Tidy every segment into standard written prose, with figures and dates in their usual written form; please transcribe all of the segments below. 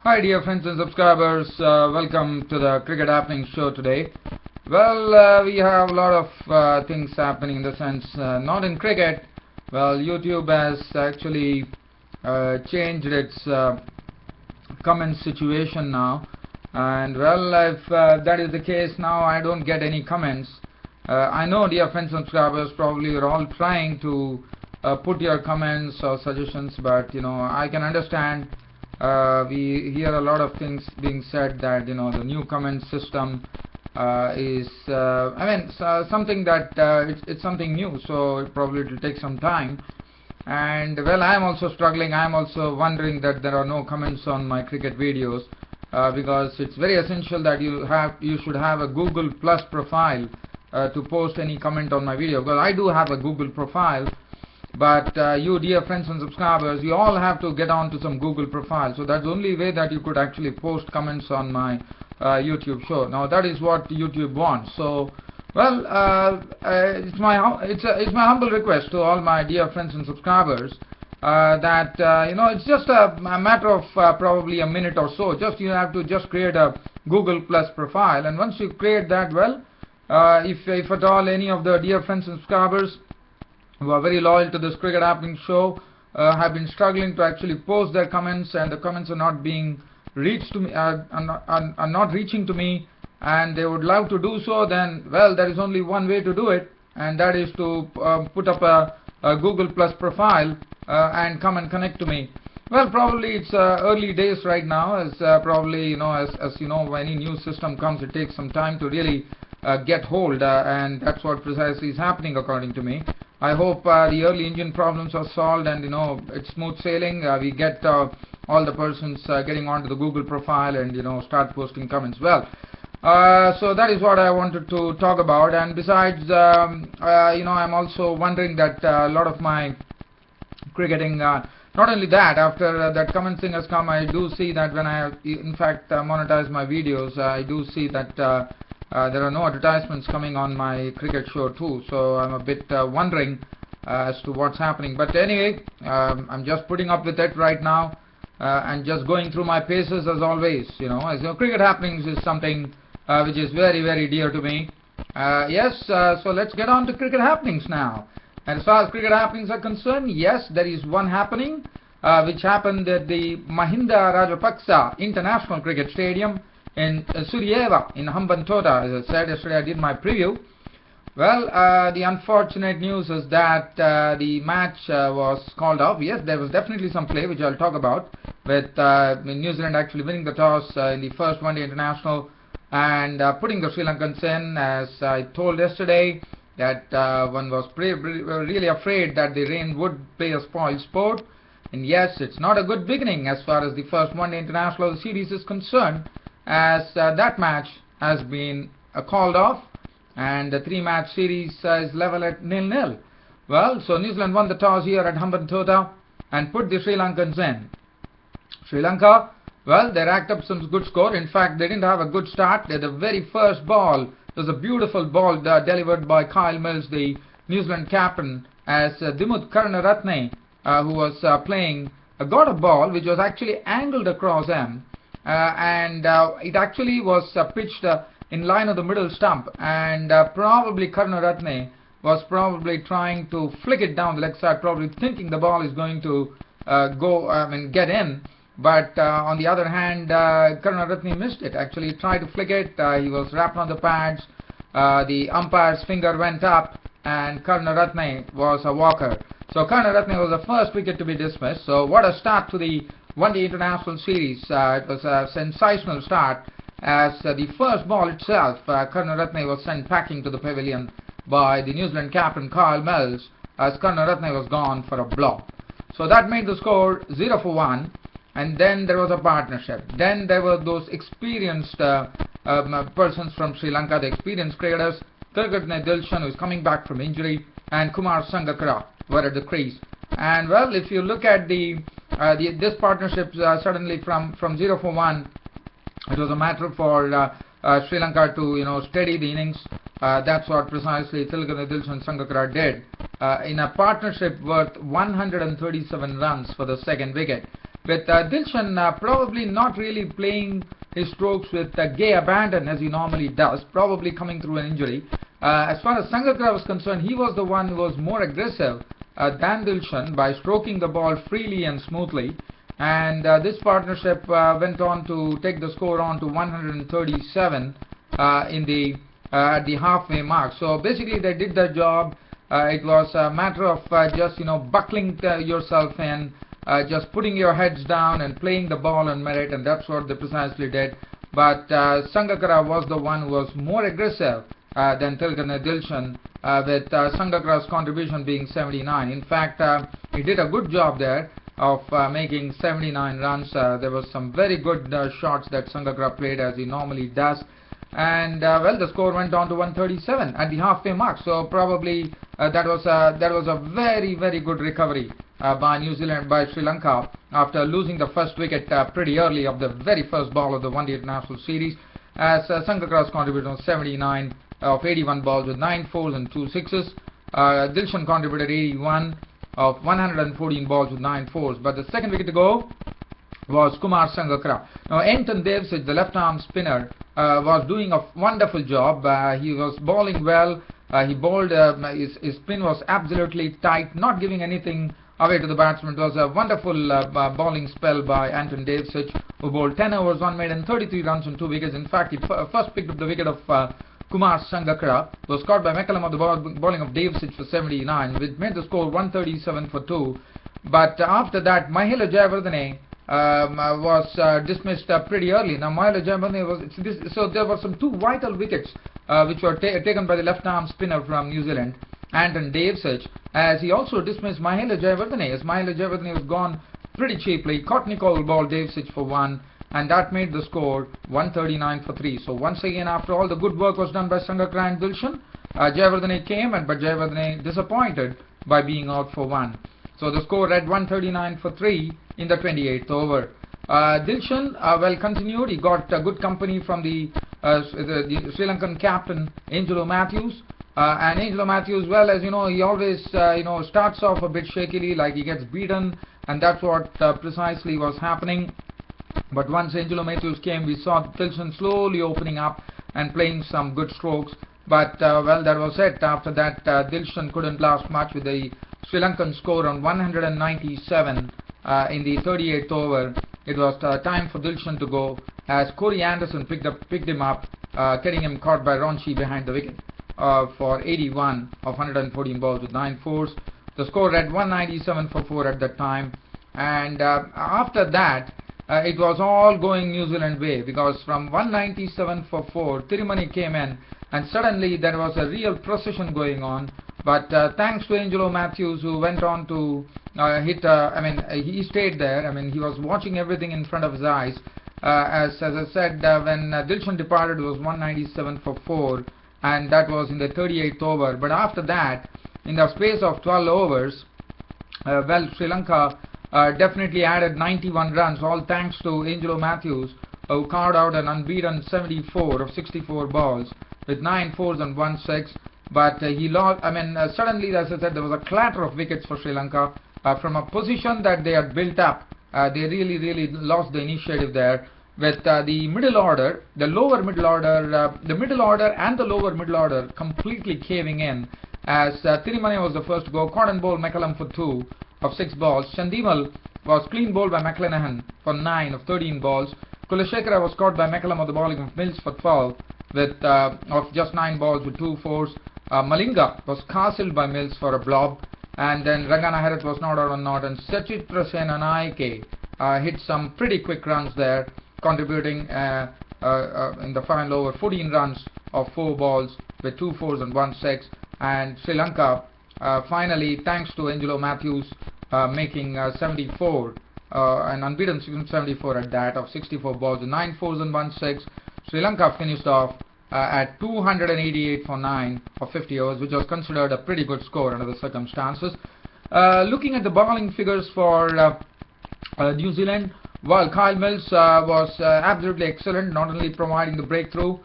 Hi dear friends and subscribers, welcome to the Cricket Happening show today. Well, we have a lot of things happening in the sense, not in cricket. Well, YouTube has actually changed its comment situation now, and well, if that is the case now, I don't get any comments. I know, dear friends and subscribers, probably you're all trying to put your comments or suggestions, but I can understand. We hear a lot of things being said that the new comment system is something that it's something new, so it probably will take some time. And well, I am also struggling. I am also wondering that there are no comments on my cricket videos because it's very essential that you should have a Google Plus profile to post any comment on my video. Because I do have a Google profile, but you dear friends and subscribers, you all have to get on to some Google profile. So that's the only way that you could actually post comments on my YouTube show. Now that is what YouTube wants. So well, it's my humble request to all my dear friends and subscribers that it's just a matter of probably a minute or so. You have to just create a Google Plus profile, and once you create that, well, if at all any of the dear friends and subscribers who are very loyal to this Cricket Happening show have been struggling to actually post their comments, and the comments are not being reached to me, are not reaching to me, and they would love to do so, then well, there is only one way to do it, and that is to put up a Google Plus profile and come and connect to me. Well, probably it's early days right now, as probably as you know, when any new system comes, it takes some time to really get hold, and that's what precisely is happening according to me. I hope the early engine problems are solved, and it's smooth sailing. We get all the persons getting onto the Google profile and start posting comments. Well, so that is what I wanted to talk about. And besides, I'm also wondering that a lot of my cricketing, not only that, after that comment thing has come, I do see that when I in fact monetize my videos, I do see that there are no advertisements coming on my cricket show too, so I'm a bit wondering as to what's happening. But anyway, I'm just putting up with it right now and just going through my paces as always. Cricket happenings is something which is very, very dear to me. Yes, so let's get on to cricket happenings now. And as far as cricket happenings are concerned, yes, there is one happening which happened at the Mahinda Rajapaksa International Cricket Stadium in Surieva in Hambantota. As I said yesterday, I did my preview. Well, the unfortunate news is that the match was called off. Yes, there was definitely some play, which I'll talk about, with New Zealand actually winning the toss in the first one-day international and putting the Sri Lankans in. As I told yesterday, that one was really afraid that the rain would play a spoil sport. And yes, it's not a good beginning as far as the first one-day international of the series is concerned, as that match has been called off, and the three-match series is level at 0-0. Well, so New Zealand won the toss here at Hambantota and put the Sri Lankans in. Sri Lanka, well, they racked up some good score. In fact, they didn't have a good start. The very first ball was a beautiful ball delivered by Kyle Mills, the New Zealand captain, as Dimuth Karunaratne, who was playing, got a ball which was actually angled across him. And it actually was pitched in line of the middle stump, and probably Karunaratne was probably trying to flick it down the leg side, probably thinking the ball is going to get in. But on the other hand, Karunaratne missed it. Actually, he tried to flick it. He was wrapped on the pads. The umpire's finger went up, and Karunaratne was a walker. So Karunaratne was the first wicket to be dismissed. So what a start to the one-day international series. It was a sensational start, as the first ball itself, Karunaratne was sent packing to the pavilion by the New Zealand captain Kyle Mills, as Karunaratne was gone for a blow. So that made the score 0-1, and then there was a partnership. Then there were those experienced persons from Sri Lanka, the experienced cricketers, Dilshan, who is coming back from injury, and Sangkarra were at the crease. And well, if you look at this partnership, suddenly from 0-1, it was a matter for Sri Lanka to steady the innings. That's what precisely Dilshan and Sangkarra did in a partnership worth 137 runs for the second wicket. with Dilshan probably not really playing his strokes with gay abandon as he normally does, probably coming through an injury. As far as Sangkarra was concerned, he was the one who was more aggressive than Dilshan by stroking the ball freely and smoothly. And this partnership went on to take the score on to 137 in the at the halfway mark. So basically, they did their job. It was a matter of just buckling yourself in, just putting your heads down and playing the ball on merit, and that's what they precisely did. But Sangkarra was the one who was more aggressive than Dilshan, with Sangkarra's contribution being 79. In fact, he did a good job there of making 79 runs. There was some very good shots that Sangkarra played as he normally does. And well, the score went down to 137 at the halfway mark. So probably that was a very, very good recovery by New Zealand, by Sri Lanka, after losing the first wicket pretty early of the very first ball of the One Day International Series. As Sangkarra's contribution was 79 of 81 balls with 9 fours and 2 sixes. Dilshan contributed 81 of 114 balls with 9 fours. But the second wicket to go was Kumar Sangkarra. Now, Anton Dave, the left-arm spinner, was doing a wonderful job. He was bowling well. He bowled, his spin was absolutely tight, not giving anything away to the batsman. It was a wonderful bowling spell by Anton Dave, who bowled 10 overs, 1 made and 33 runs on 2 wickets. In fact, he first picked up the wicket of Kumar Sangkarra, was caught by McCallum on the bowling of Dave for 79, which made the score 137 for 2. But after that, Mahela Jayawardene was dismissed pretty early. Now, Mahela Jayawardene was so there were some 2 vital wickets which were taken by the left-arm spinner from New Zealand, Anton Dave, as he also dismissed Mahela Jayawardene, as Mahela Jayawardene was gone pretty cheaply. Caught Nicole ball Dave for 1, and that made the score 139 for 3. So once again, after all the good work was done by Sangkarra and Dilshan, Jayawardene came, but Jayawardene disappointed by being out for 1. So the score read 139 for 3 in the 28th over. Dilshan well continued. He got good company from the Sri Lankan captain Angelo Mathews. And Angelo Mathews, well, as you know, he always starts off a bit shakily, like he gets beaten, and that's what precisely was happening. But once Angelo Mathews came, we saw Dilshan slowly opening up and playing some good strokes. But well, that was it. After that, Dilshan couldn't last much, with the Sri Lankan score on 197 in the 38th over. It was time for Dilshan to go, as Corey Anderson picked him up, getting him caught by Ronchi behind the wicket for 81 of 114 balls with 9 fours. The score read 197 for 4 at that time. And after that, it was all going New Zealand way, because from 197 for 4, Thirumanni came in, and suddenly there was a real procession going on. But thanks to Angelo Mathews, who went on to hit, he stayed there. He was watching everything in front of his eyes. As I said, when Dilshan departed, it was 197 for 4, and that was in the 38th over. But after that, in the space of 12 overs, well, Sri Lanka definitely added 91 runs, all thanks to Angelo Mathews, who carved out an unbeaten 74 of 64 balls with 9 fours and 1 6. But he lost. Suddenly, as I said, there was a clatter of wickets for Sri Lanka from a position that they had built up. They really lost the initiative there, with the middle order, the lower middle order, the middle order and the lower middle order completely caving in, as Thirumanni was the first to go. Cotton bowled McCallum for 2 of 6 balls. Chandimal was clean bowled by McClanahan for 9 of 13 balls. Kulashekara was caught by McCallum on the bowling of Mills for 12 with of just 9 balls with 2 fours. Malinga was castled by Mills for a blob, and then Rangana Herath was not out on not, and Sachitra Senanaike hit some pretty quick runs there, contributing in the final over 14 runs of 4 balls with 2 fours and 1 6. And Sri Lanka finally, thanks to Angelo Mathews making 74, an unbeaten 74 at that, of 64 balls with 9 fours and 1 6, Sri Lanka finished off at 288 for 9 of 50 overs, which was considered a pretty good score under the circumstances. Looking at the bowling figures for New Zealand, well, Kyle Mills was absolutely excellent, not only providing the breakthrough,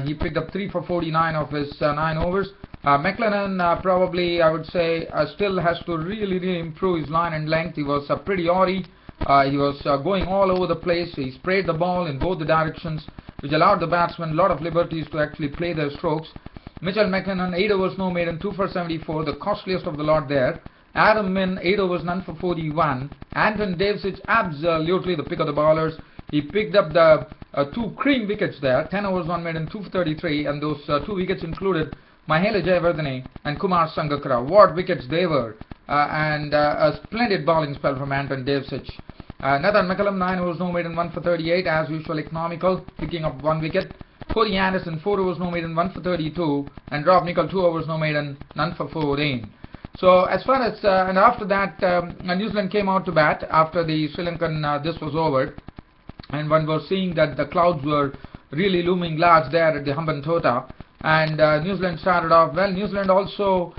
he picked up 3 for 49 of his 9 overs. McClanahan probably, I would say, still has to really improve his line and length. He was pretty awry He was going all over the place. He sprayed the ball in both the directions, which allowed the batsmen a lot of liberties to actually play their strokes. Mitchell McKinnon, 8 overs, no maiden, 2 for 74, the costliest of the lot there. Adam Min, 8 overs, none for 41. Anton Davicic, absolutely the pick of the bowlers. He picked up the 2 cream wickets there, 10 overs, 1 maiden, 2 for 33, and those 2 wickets included Mahela Jayawardene and Kumar Sangkarra. What wickets they were! And a splendid bowling spell from Anton Davicic. Nathan McCullum, 9 overs, no maiden, 1 for 38, as usual economical, picking up 1 wicket. Corey Anderson, 4 overs, no maiden, 1 for 32, and Rob Nicol, 2 overs, no maiden, none for 14. So as far as, and after that, New Zealand came out to bat after the Sri Lankan, this was over, and one was seeing that the clouds were really looming large there at the Hambantota, and New Zealand started off well. New Zealand also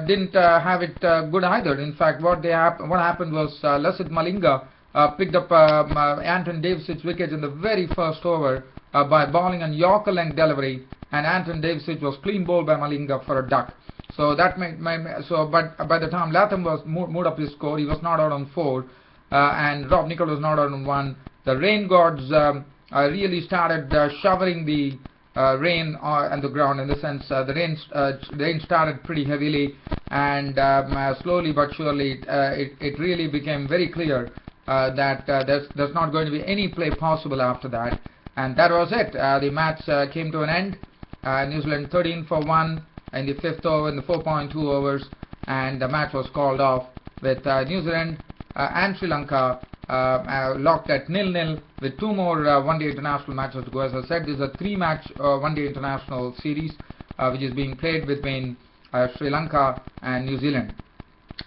didn't have it good either. In fact, what happened was Lasith Malinga picked up Anton Davicic's wicket in the very first over by bowling a Yorker length delivery, and Anton Davicic was clean bowled by Malinga for a duck. So that but by the time Latham was moved up his score, he was not out on 4, and Rob Nicol was not out on 1. The rain gods really started showering the rain on the ground, in the sense the rain started pretty heavily, and slowly but surely it really became very clear that there's not going to be any play possible after that, and that was it. The match came to an end. New Zealand 13 for 1 in the 5th over in the 4.2 overs, and the match was called off with New Zealand and Sri Lanka locked at 0-0 with 2 more one-day international matches to go. As I said, this is a 3-match one-day international series which is being played between Sri Lanka and New Zealand.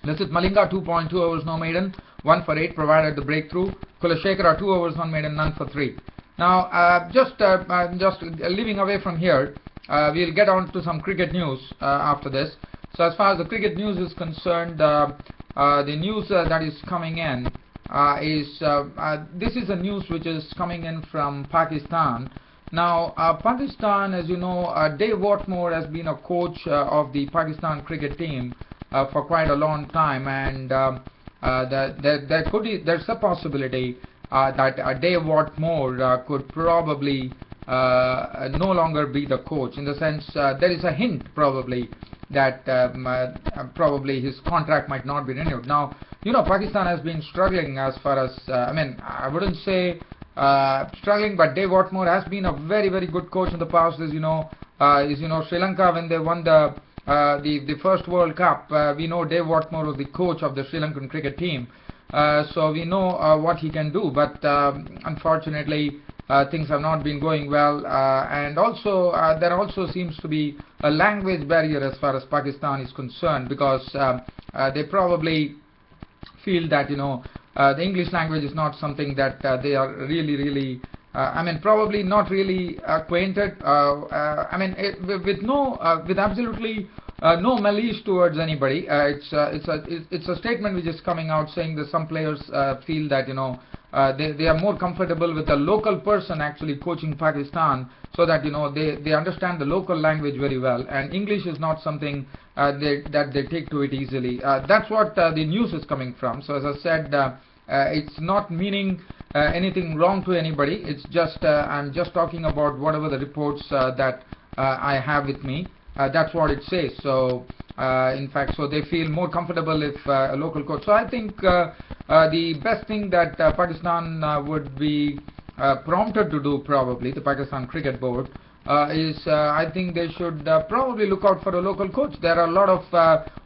Lasith Malinga, 2.2 overs, no maiden, 1 for 8, provided the breakthrough. Kulashekara, 2 overs, 1 maiden, none for 3. Now, just leaving away from here, we'll get on to some cricket news after this. So as far as the cricket news is concerned, the news that is coming in is this is a news which is coming in from Pakistan. Now, Pakistan, as you know, Dave Whatmore has been a coach of the Pakistan cricket team for quite a long time, and there's a possibility that Dave Whatmore could probably no longer be the coach. In the sense, there is a hint probably that probably his contract might not be renewed. Now, you know, Pakistan has been struggling as far as I wouldn't say struggling, but Dave Whatmore has been a very, very good coach in the past. As you know, Sri Lanka, when they won the first World Cup, we know Dave Whatmore was the coach of the Sri Lankan cricket team. So we know what he can do, but unfortunately things have not been going well, and also there also seems to be a language barrier as far as Pakistan is concerned, because they probably feel that the English language is not something that they are really probably not really acquainted. With absolutely no malice towards anybody. It's a statement which is coming out saying that some players feel that they are more comfortable with a local person actually coaching Pakistan, so that they understand the local language very well, and English is not something that they take to it easily. That's what the news is coming from. So as I said, it's not meaning anything wrong to anybody. It's just I'm just talking about whatever the reports that I have with me. That's what it says. So in fact, so they feel more comfortable if a local coach. So I think the best thing that Pakistan would be prompted to do, probably the Pakistan Cricket Board, is I think they should probably look out for a local coach. There are a lot of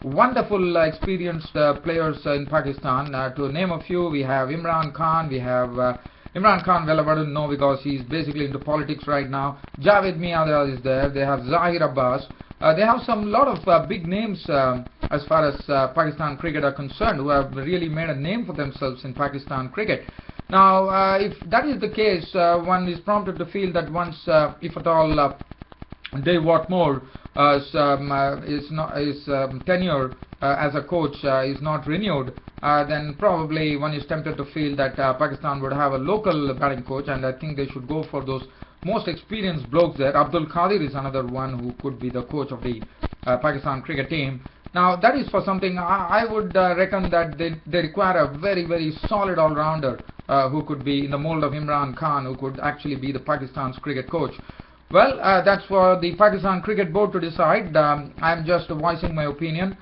wonderful experienced players in Pakistan. To name a few, we have Imran Khan, we have Imran Khan, well, I don't know, because he's basically into politics right now. Javed Miandar is there. They have Zahir Abbas. They have some lot of big names as far as Pakistan cricket are concerned, who have really made a name for themselves in Pakistan cricket. Now, if that is the case, one is prompted to feel that once, if at all, Dave Whatmore his tenure as a coach is not renewed, then probably one is tempted to feel that Pakistan would have a local batting coach, and I think they should go for those most experienced blokes there. Abdul Qadir is another one who could be the coach of the Pakistan cricket team. Now that is for something I would reckon that they require a very, very solid all-rounder who could be in the mold of Imran Khan, who could actually be the Pakistan's cricket coach. Well, that's for the Pakistan Cricket Board to decide. I'm just voicing my opinion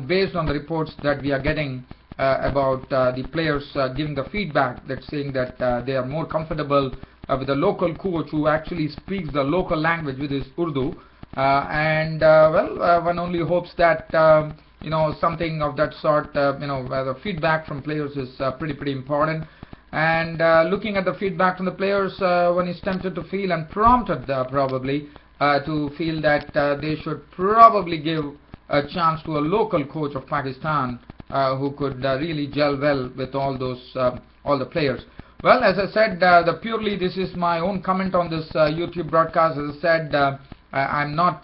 based on the reports that we are getting about the players giving the feedback that's saying that they are more comfortable with a local coach who actually speaks the local language, which is Urdu. One only hopes that something of that sort, the feedback from players is pretty important. And looking at the feedback from the players, one is tempted to feel and prompted probably to feel that they should probably give a chance to a local coach of Pakistan who could really gel well with all the players. Well, as I said, purely this is my own comment on this YouTube broadcast. As I said, I'm not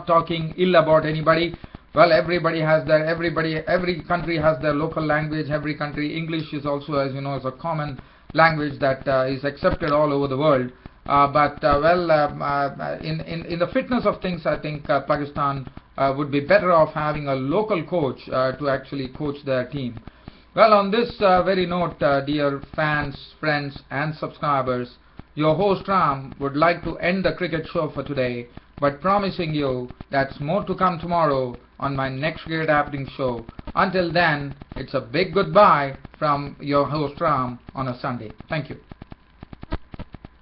talking ill about anybody. Well, every country has their local language. Every country, English is also, as you know, is a common language that is accepted all over the world. In the fitness of things, I think Pakistan would be better off having a local coach to actually coach their team. Well, on this very note, dear fans, friends and subscribers, your host Ram would like to end the cricket show for today, but promising you that's more to come tomorrow on my next Cricket Happening show. Until then, it's a big goodbye from your host Ram on a Sunday. Thank you.